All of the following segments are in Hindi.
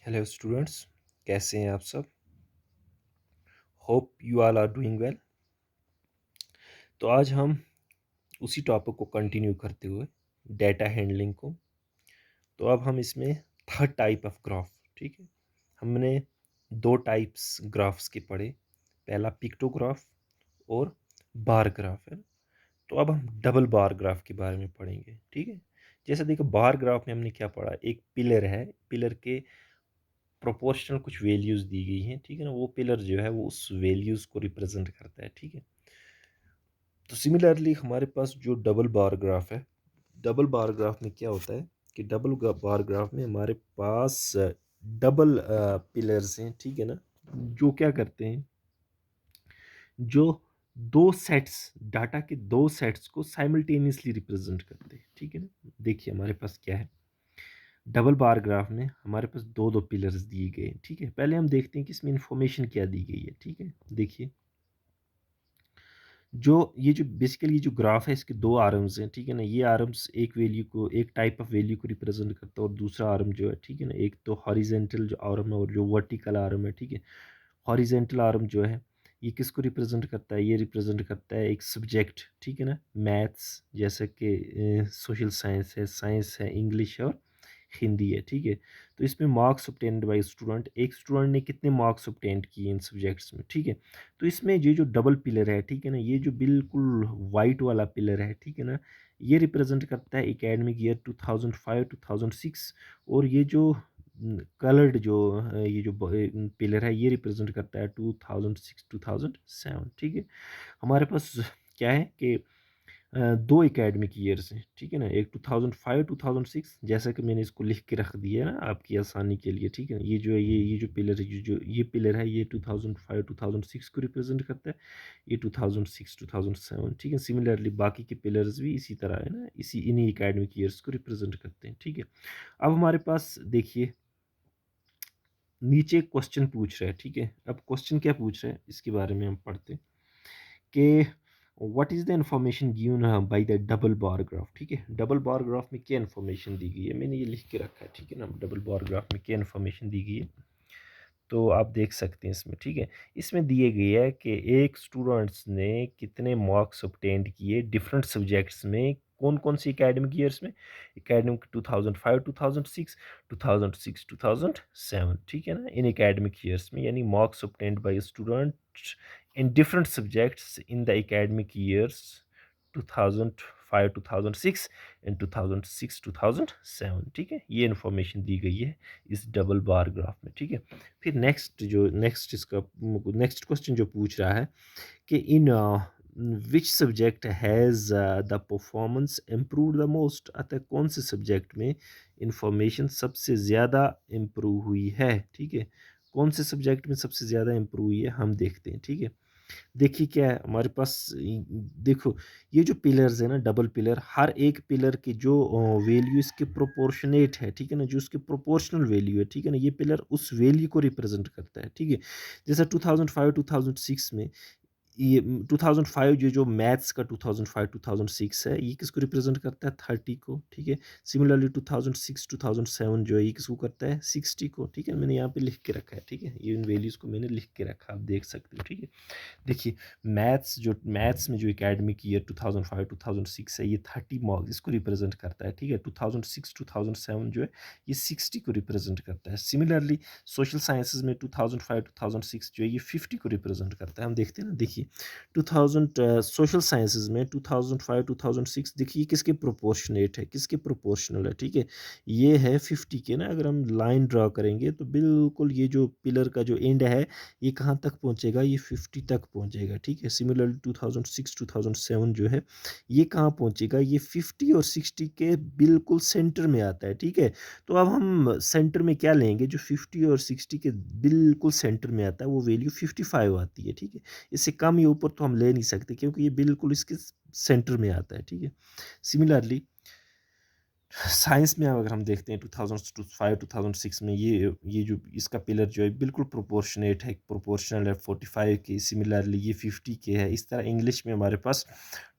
हेलो स्टूडेंट्स, कैसे हैं आप सब? Hope you all are doing well. तो आज हम उसी टॉपिक को कंटिन्यू करते हुए डेटा हैंडलिंग को। तो अब हम इसमें थर्ड टाइप ऑफ ग्राफ, ठीक है। हमने दो टाइप्स ग्राफ्स के पढ़े, पहला पिक्टोग्राफ और बार ग्राफ है। तो अब हम डबल बार ग्राफ के बारे में पढ़ेंगे, ठीक है। जैसे देखो, बार ग्राफ में हमने क्या पढ़ा, एक पिलर है, पिलर के प्रोपोर्शनल कुछ वैल्यूज़ दी गई हैं, ठीक है ना। वो पिलर जो है वो उस वैल्यूज़ को रिप्रेजेंट करता है, ठीक है। तो सिमिलरली हमारे पास जो डबल बार ग्राफ है, डबल बार ग्राफ में क्या होता है कि डबल बार ग्राफ में हमारे पास डबल पिलर्स हैं, ठीक है ना, जो क्या करते हैं, जो दो सेट्स, डाटा के दो सेट्स को साइमल्टेनियसली रिप्रेजेंट करते हैं, ठीक है ना। देखिए हमारे पास क्या है, डबल बार ग्राफ में हमारे पास दो दो पिलर्स दिए गए हैं, ठीक है। पहले हम देखते हैं कि इसमें इंफॉर्मेशन क्या दी गई है, ठीक है। देखिए, जो बेसिकली ये जो ग्राफ है, इसके दो आर्म्स हैं, ठीक है ना। ये आर्म्स एक वैल्यू को, एक टाइप ऑफ वैल्यू को रिप्रेजेंट करता है, और दूसरा आर्म जो है, ठीक है ना, एक तो हॉरिजेंटल जो आर्म है और जो वर्टिकल आर्म है, ठीक है। हॉरिजेंटल आर्म जो है ये किसको रिप्रेजेंट करता है, ये रिप्रेजेंट करता है एक सब्जेक्ट, ठीक है ना, मैथ्स, जैसे कि सोशल साइंस है, साइंस है, इंग्लिश है और हिंदी है, ठीक है। तो इसमें मार्क्स ऑब्टेन्ड बाय स्टूडेंट, एक स्टूडेंट ने कितने मार्क्स ऑब्टेन्ड किए इन सब्जेक्ट्स में, ठीक है। तो इसमें ये जो डबल पिलर है, ठीक है ना, ये जो बिल्कुल वाइट वाला पिलर है, ठीक है ना, ये रिप्रेजेंट करता है एकेडमिक ईयर 2005-2006। और ये जो कलर्ड जो ये जो पिलर है, ये रिप्रेजेंट करता है 2006-2007, ठीक है। हमारे पास क्या है कि दो एकेडमिक ईयर्स हैं, ठीक है ना, एक 2005-2006, जैसा कि मैंने इसको लिख के रख दिया है ना आपकी आसानी के लिए, ठीक है। ये जो है, ये जो पिलर है, जो ये पिलर है, ये 2005-2006 को रिप्रेजेंट करता है, ये 2006-2007, ठीक है। सिमिलरली बाकी के पिलर्स भी इसी तरह है ना, इसी इन्हीं एकेडमिक ईयर्स को रिप्रेजेंट करते हैं, ठीक है। अब हमारे पास देखिए, नीचे क्वेश्चन पूछ रहा है, ठीक है। अब क्वेश्चन क्या पूछ रहा है इसके बारे में हम पढ़ते हैं कि what is the information given by the double bar graph, ठीक है। डबल बार ग्राफ में क्या इंफॉर्मेशन दी गई है, मैंने ये लिख के रखा है, ठीक है ना। डबल बार ग्राफ में क्या इंफॉर्मेशन दी गई है, तो आप देख सकते हैं इसमें, ठीक है। इसमें दिए गए है कि एक स्टूडेंट्स ने कितने मार्क्स ऑब्टेंड किए डिफरेंट सब्जेक्ट्स में, कौन कौन सी एकेडमिक ईयर्स में, एकेडमिक 2005-2006, 2006-2007, ठीक है ना, इन एकेडमिक ईयर्स में, यानी marks obtained bye student in different subjects in the academic years 2005-2006 and 2006-2007, ठीक है। ये इन्फॉर्मेशन दी गई है इस डबल बार ग्राफ में, ठीक है। फिर नेक्स्ट इसका नेक्स्ट क्वेश्चन जो पूछ रहा है कि in which subject has the performance improve the most, अतः कौन से सब्जेक्ट में इंफॉर्मेशन सबसे ज़्यादा इम्प्रूव हुई है, ठीक है। कौन से सब्जेक्ट में सबसे ज़्यादा इम्प्रूव हुई है हम देखते हैं, ठीक है। देखिए क्या है हमारे पास, देखो, ये जो पिलर्स है ना, डबल पिलर, हर एक पिलर की जो वैल्यू इसके प्रोपोर्शनेट है, ठीक है ना, जो उसके प्रोपोर्शनल वैल्यू है, ठीक है ना, ये पिलर उस वैल्यू को रिप्रेजेंट करता है, ठीक है। जैसे 2005-2006 में ये 2005, जो मैथ्स का 2005-2006 है, ये किसको रिप्रेजेंट करता है, 30 को, ठीक है। सिमिलरली 2006-2007 जो है, ये किसको करता है, 60 को, ठीक है। मैंने यहाँ पे लिख के रखा है, ठीक है, ये इन वैल्यूज़ को मैंने लिख के रखा, आप देख सकते हो, ठीक है। देखिए, मैथ्स में जो एकेडमिक ईयर 2005-2006 है, ये 30 मार्क्स इसको रिप्रेजेंट करता है, ठीक है। 2006-2007 जो है, ये 60 को रिप्रेजेंट करता है। सिमिलरली सोशल साइंसेज में 2005-2006 जो है, ये 50 को रिप्रेजेंट करता है। हम देखते हैं ना, देखिए 2000 सोशल साइंसेज में 2005-2006, देखिए किसके प्रोपोर्शनेट है, किसके प्रोपोर्शनल है, ठीक है। ये है 50 के ना, अगर हम लाइन ड्रा करेंगे तो बिल्कुल ये जो पिलर का जो एंड है, ये कहाँ तक पहुँचेगा, ये 50 तक पहुँचेगा, ठीक है। सिमिलरली 2006-2007 जो है, ये कहाँ पहुँचेगा, ये 50 और 60 के बिल्कुल सेंटर में आता है, ठीक है। तो अब हम सेंटर में क्या लेंगे, जो 50 और 60 के बिल्कुल सेंटर में आता है, वो वैल्यू 55 आती है, ठीक है। इससे कम या ऊपर तो हम ले नहीं सकते, क्योंकि ये बिल्कुल इसके सेंटर में आता है, ठीक है। सिमिलरली साइंस में अगर हम देखते हैं 2005 2006 में ये जो इसका पिलर जो है बिल्कुल प्रोपोर्शनेट है, प्रोपोर्शनल है 45 के, सिमिलरली ये 50 के है। इस तरह इंग्लिश में हमारे पास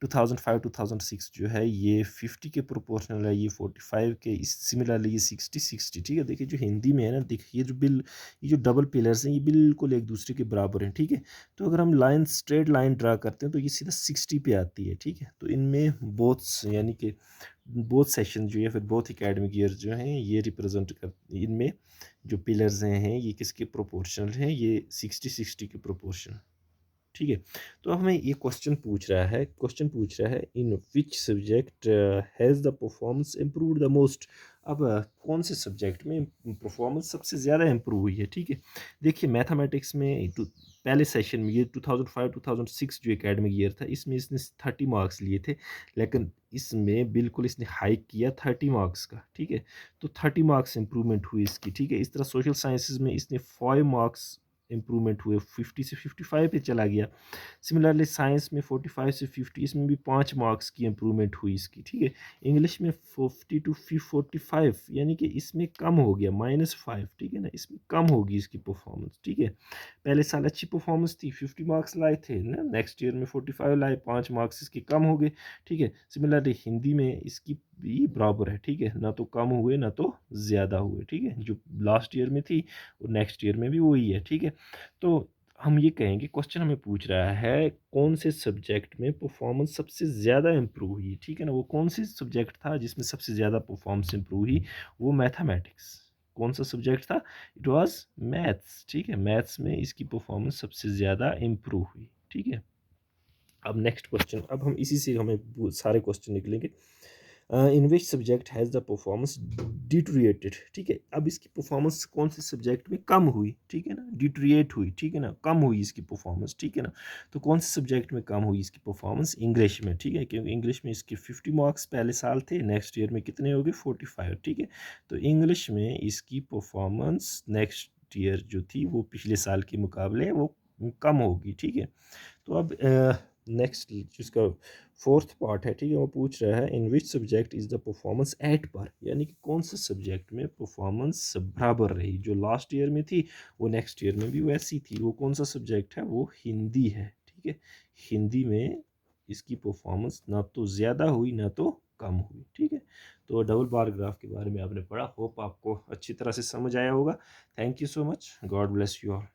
2005 2006 जो है ये 50 के प्रोपोर्शनल है, ये 45 के, इस सिमिलरली ये 60 60, ठीक है। देखिए जो हिंदी में है ना, देखिए ये जो डबल पिलर्स हैं ये बिल्कुल एक दूसरे के बराबर हैं, ठीक है। तो अगर हम लाइन स्ट्रेट लाइन ड्रा करते हैं तो ये सीधा 60 पे आती है, ठीक है। तो इनमें बोथ यानी कि बोथ सेशन जो है फिर बोथ एकेडमिक ईयर जो हैं ये रिप्रेजेंट कर, इनमें जो पिलर्स हैं ये किसके प्रोपोर्शनल हैं, ये 60 60 के प्रोपोर्शनल, ठीक है। तो अब हमें ये क्वेश्चन पूछ रहा है in which subject has the performance improve the most. अब कौन से सब्जेक्ट में परफॉर्मेंस सबसे ज़्यादा इम्प्रूव हुई है, ठीक है। देखिए मैथमेटिक्स में पहले सेशन में ये 2005 2006 जो एकेडमिक ईयर था इसमें इसने 30 मार्क्स लिए थे, लेकिन इसमें बिल्कुल इसने हाइक किया 30 मार्क्स का, ठीक है। तो 30 मार्क्स इंप्रूवमेंट हुई इसकी, ठीक है। इस तरह सोशल साइंसेज में इसने 5 मार्क्स इम्प्रूवमेंट हुए, 50 से 55 पे चला गया। सिमिलरली साइंस में 45 से 50, इसमें भी 5 मार्क्स की इम्प्रूवमेंट हुई इसकी, ठीक है। इंग्लिश में 40 टू 45 यानी कि इसमें कम हो गया -5, ठीक है ना, इसमें कम होगी इसकी परफॉर्मेंस, ठीक है। पहले साल अच्छी परफॉर्मेंस थी, 50 मार्क्स लाए थे ना, नेक्स्ट ईयर में 45 लाए, 5 मार्क्स इसके कम हो गए, ठीक है। सिमिलरली हिंदी में इसकी भी बराबर है, ठीक है, ना तो कम हुए ना तो ज़्यादा हुए, ठीक है। जो लास्ट ईयर में थी और नेक्स्ट ईयर में भी वही है, ठीक है। तो हम ये कहेंगे क्वेश्चन हमें पूछ रहा है कौन से सब्जेक्ट में परफॉर्मेंस सबसे ज़्यादा इम्प्रूव हुई, ठीक है ना। वो कौन सी सब्जेक्ट था जिसमें सबसे ज़्यादा परफॉर्मेंस इम्प्रूव हुई, वो मैथमेटिक्स। कौन सा सब्जेक्ट था, इट वाज मैथ्स, ठीक है। मैथ्स में इसकी परफॉर्मेंस सबसे ज़्यादा इम्प्रूव हुई, ठीक है। अब नेक्स्ट क्वेश्चन, अब हम इसी से हमें सारे क्वेश्चन निकलेंगे। In which subject has the performance deteriorated, ठीक है। अब इसकी परफॉर्मेंस कौन से सब्जेक्ट में कम हुई, ठीक है ना, डिटोरिएट हुई, ठीक है ना, कम हुई इसकी परफॉर्मेंस, ठीक है ना। तो कौन से सब्जेक्ट में कम हुई इसकी परफॉर्मेंस, इंग्लिश में, ठीक है, क्योंकि इंग्लिश में इसके 50 मार्क्स पहले साल थे, नेक्स्ट ईयर में कितने हो गए 45, ठीक है। तो इंग्लिश में इसकी परफॉर्मेंस नेक्स्ट ईयर जो थी वो पिछले साल के मुकाबले वो कम होगी, ठीक है। तो अब नेक्स्ट जिसका फोर्थ पार्ट है, ठीक है, वो पूछ रहा है in which subject is the performance at par, यानी कि कौन से सब्जेक्ट में परफॉर्मेंस बराबर रही, जो लास्ट ईयर में थी वो नेक्स्ट ईयर में भी वैसी थी। वो कौन सा सब्जेक्ट है, वो हिंदी है, ठीक है। हिंदी में इसकी परफॉर्मेंस ना तो ज़्यादा हुई ना तो कम हुई, ठीक है। तो डबल बार ग्राफ के बारे में आपने पढ़ा, होप आपको अच्छी तरह से समझ आया होगा। Thank you so much, God bless you all.